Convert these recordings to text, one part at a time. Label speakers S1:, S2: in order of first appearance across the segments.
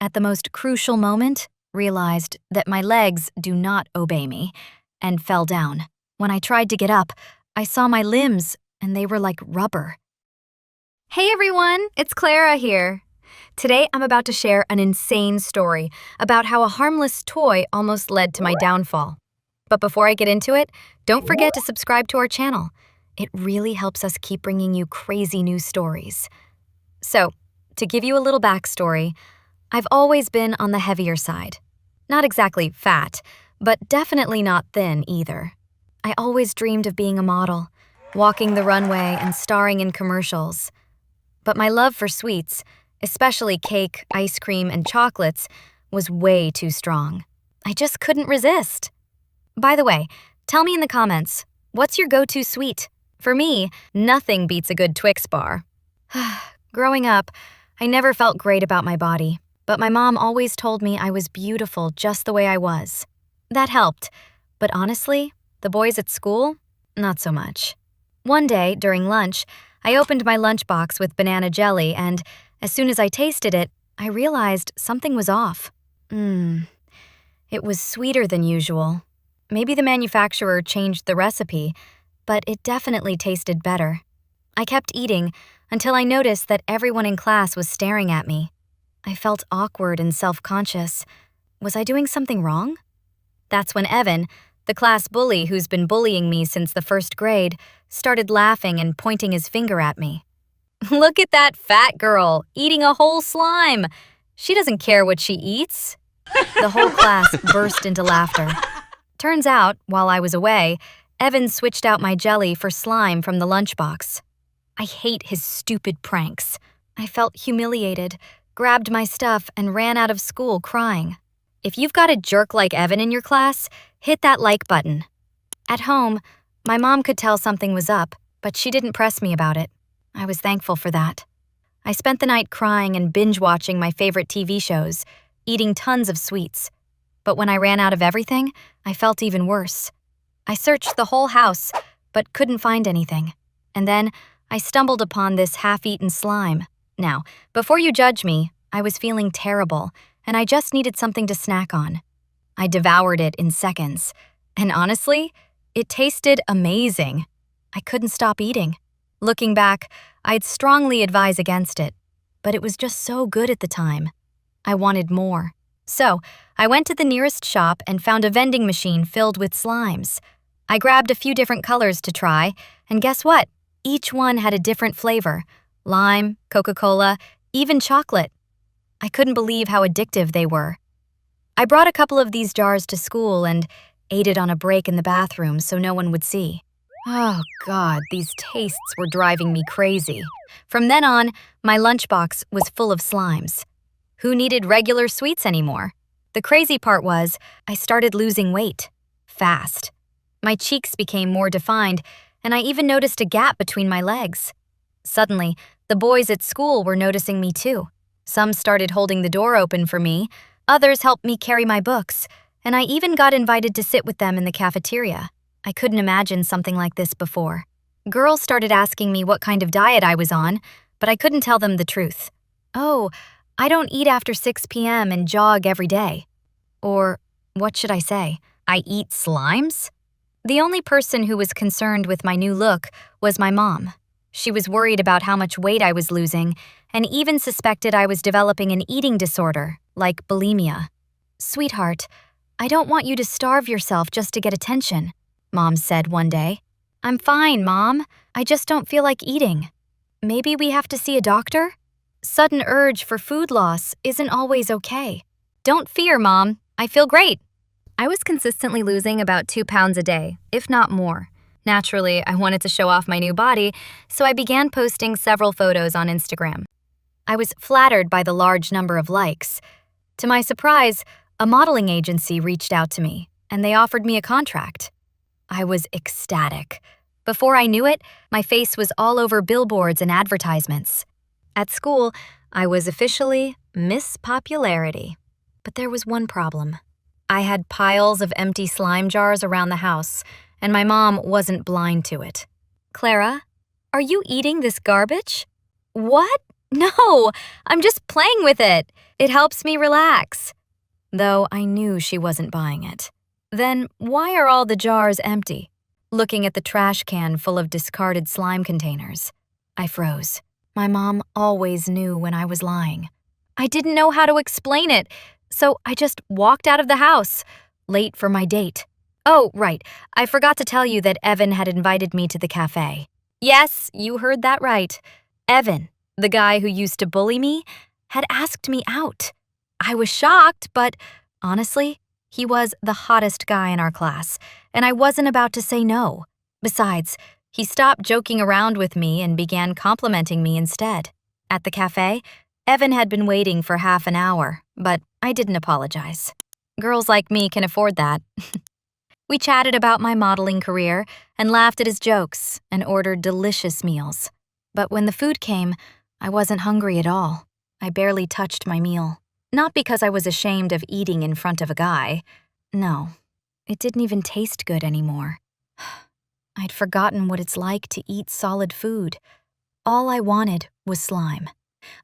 S1: at the most crucial moment, realized that my legs do not obey me and fell down. When I tried to get up, I saw my limbs and they were like rubber. Hey everyone, it's Clara here. Today I'm about to share an insane story about how a harmless toy almost led to my downfall. But before I get into it, don't forget to subscribe to our channel. It really helps us keep bringing you crazy new stories. So, to give you a little backstory, I've always been on the heavier side. Not exactly fat, but definitely not thin either. I always dreamed of being a model, walking the runway and starring in commercials. But my love for sweets, especially cake, ice cream, and chocolates, was way too strong. I just couldn't resist. By the way, tell me in the comments, what's your go-to sweet? For me, nothing beats a good Twix bar. Growing up, I never felt great about my body, but my mom always told me I was beautiful just the way I was. That helped, but honestly, the boys at school, not so much. One day, during lunch, I opened my lunchbox with banana jelly and, as soon as I tasted it, I realized something was off. It was sweeter than usual. Maybe the manufacturer changed the recipe, but it definitely tasted better. I kept eating until I noticed that everyone in class was staring at me. I felt awkward and self-conscious. Was I doing something wrong? That's when Evan, the class bully who's been bullying me since the first grade, started laughing and pointing his finger at me. Look at that fat girl, eating a whole slime. She doesn't care what she eats. The whole class burst into laughter. Turns out, while I was away, Evan switched out my jelly for slime from the lunchbox. I hate his stupid pranks. I felt humiliated, grabbed my stuff, and ran out of school crying. If you've got a jerk like Evan in your class, hit that like button. At home, my mom could tell something was up, but she didn't press me about it. I was thankful for that. I spent the night crying and binge-watching my favorite TV shows, eating tons of sweets. But when I ran out of everything, I felt even worse. I searched the whole house, but couldn't find anything. And then, I stumbled upon this half-eaten slime. Now, before you judge me, I was feeling terrible, and I just needed something to snack on. I devoured it in seconds, and honestly, it tasted amazing. I couldn't stop eating. Looking back, I'd strongly advise against it, but it was just so good at the time. I wanted more. So, I went to the nearest shop and found a vending machine filled with slimes. I grabbed a few different colors to try, and guess what? Each one had a different flavor: lime, Coca-Cola, even chocolate. I couldn't believe how addictive they were. I brought a couple of these jars to school and ate it on a break in the bathroom so no one would see. Oh God, these tastes were driving me crazy. From then on, my lunchbox was full of slimes. Who needed regular sweets anymore? The crazy part was, I started losing weight. Fast. My cheeks became more defined, and I even noticed a gap between my legs. Suddenly, the boys at school were noticing me too. Some started holding the door open for me, others helped me carry my books, and I even got invited to sit with them in the cafeteria. I couldn't imagine something like this before. Girls started asking me what kind of diet I was on, but I couldn't tell them the truth. Oh, I don't eat after 6 p.m. and jog every day. Or, what should I say? I eat slimes? The only person who was concerned with my new look was my mom. She was worried about how much weight I was losing and even suspected I was developing an eating disorder, like bulimia. "Sweetheart, I don't want you to starve yourself just to get attention," Mom said one day. "I'm fine, Mom. I just don't feel like eating. Maybe we have to see a doctor?" Sudden urge for food loss isn't always okay. Don't fear, Mom. I feel great. I was consistently losing about 2 pounds a day, if not more. Naturally, I wanted to show off my new body, so I began posting several photos on Instagram. I was flattered by the large number of likes. To my surprise, a modeling agency reached out to me, and they offered me a contract. I was ecstatic. Before I knew it, my face was all over billboards and advertisements. At school, I was officially Miss Popularity. But there was one problem. I had piles of empty slime jars around the house, and my mom wasn't blind to it. "Clara, are you eating this garbage?" "What? No, I'm just playing with it. It helps me relax. Though I knew she wasn't buying it. Then why are all the jars empty? Looking at the trash can full of discarded slime containers, I froze. My mom always knew when I was lying. I didn't know how to explain it, so I just walked out of the house, late for my date. Oh, right, I forgot to tell you that Evan had invited me to the cafe. Yes, you heard that right. Evan, the guy who used to bully me, had asked me out. I was shocked, but honestly, he was the hottest guy in our class, and I wasn't about to say no. Besides, he stopped joking around with me and began complimenting me instead. At the cafe, Evan had been waiting for half an hour, but I didn't apologize. Girls like me can afford that. We chatted about my modeling career and laughed at his jokes and ordered delicious meals. But when the food came, I wasn't hungry at all. I barely touched my meal. Not because I was ashamed of eating in front of a guy. No, it didn't even taste good anymore. I'd forgotten what it's like to eat solid food. All I wanted was slime.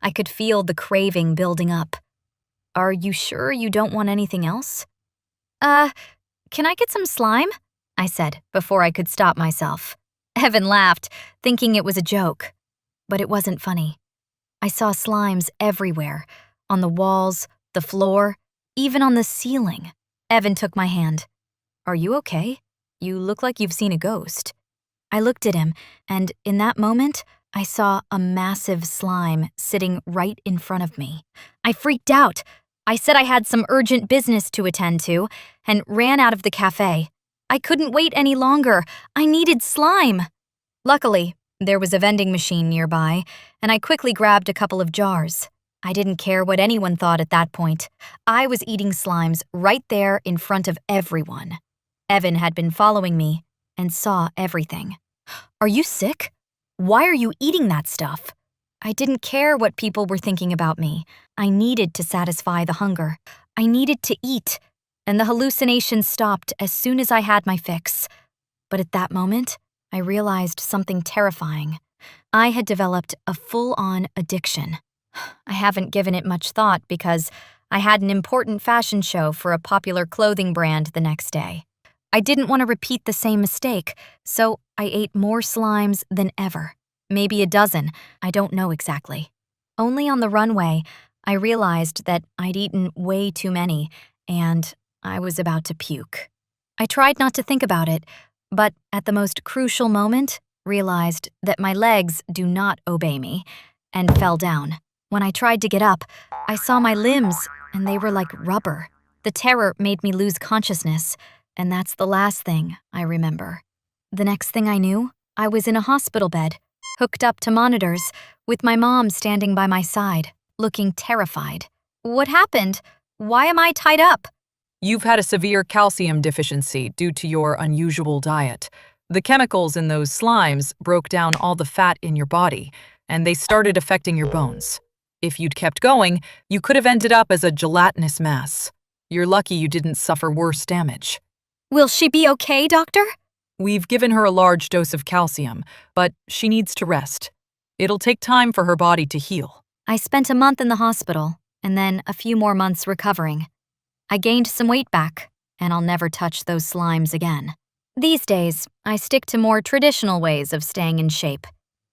S1: I could feel the craving building up. Are you sure you don't want anything else? Can I get some slime? I said before I could stop myself. Evan laughed, thinking it was a joke. But it wasn't funny. I saw slimes everywhere, on the walls, the floor, even on the ceiling. Evan took my hand. Are you okay? You look like you've seen a ghost. I looked at him, and in that moment, I saw a massive slime sitting right in front of me. I freaked out. I said I had some urgent business to attend to, and ran out of the cafe. I couldn't wait any longer. I needed slime. Luckily, there was a vending machine nearby, and I quickly grabbed a couple of jars. I didn't care what anyone thought at that point. I was eating slimes right there in front of everyone. Evan had been following me and saw everything. Are you sick? Why are you eating that stuff? I didn't care what people were thinking about me. I needed to satisfy the hunger. I needed to eat, and the hallucinations stopped as soon as I had my fix. But at that moment, I realized something terrifying. I had developed a full-on addiction. I haven't given it much thought because I had an important fashion show for a popular clothing brand the next day. I didn't want to repeat the same mistake, so I ate more slimes than ever. Maybe a dozen, I don't know exactly. Only on the runway, I realized that I'd eaten way too many, and I was about to puke. I tried not to think about it, but at the most crucial moment, realized that my legs do not obey me, and fell down. When I tried to get up, I saw my limbs, and they were like rubber. The terror made me lose consciousness, and that's the last thing I remember. The next thing I knew, I was in a hospital bed, hooked up to monitors, with my mom standing by my side, looking terrified. What happened? Why am I tied up?
S2: You've had a severe calcium deficiency due to your unusual diet. The chemicals in those slimes broke down all the fat in your body, and they started affecting your bones. If you'd kept going, you could have ended up as a gelatinous mass. You're lucky you didn't suffer worse damage.
S1: Will she be okay, doctor?
S2: We've given her a large dose of calcium, but she needs to rest. It'll take time for her body to heal.
S1: I spent a month in the hospital, and then a few more months recovering. I gained some weight back, and I'll never touch those slimes again. These days, I stick to more traditional ways of staying in shape.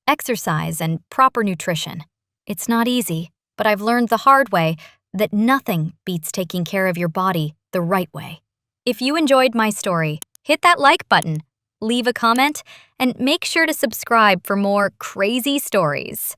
S1: Exercise and proper nutrition. It's not easy, but I've learned the hard way that nothing beats taking care of your body the right way. If you enjoyed my story, hit that like button, leave a comment, and make sure to subscribe for more crazy stories.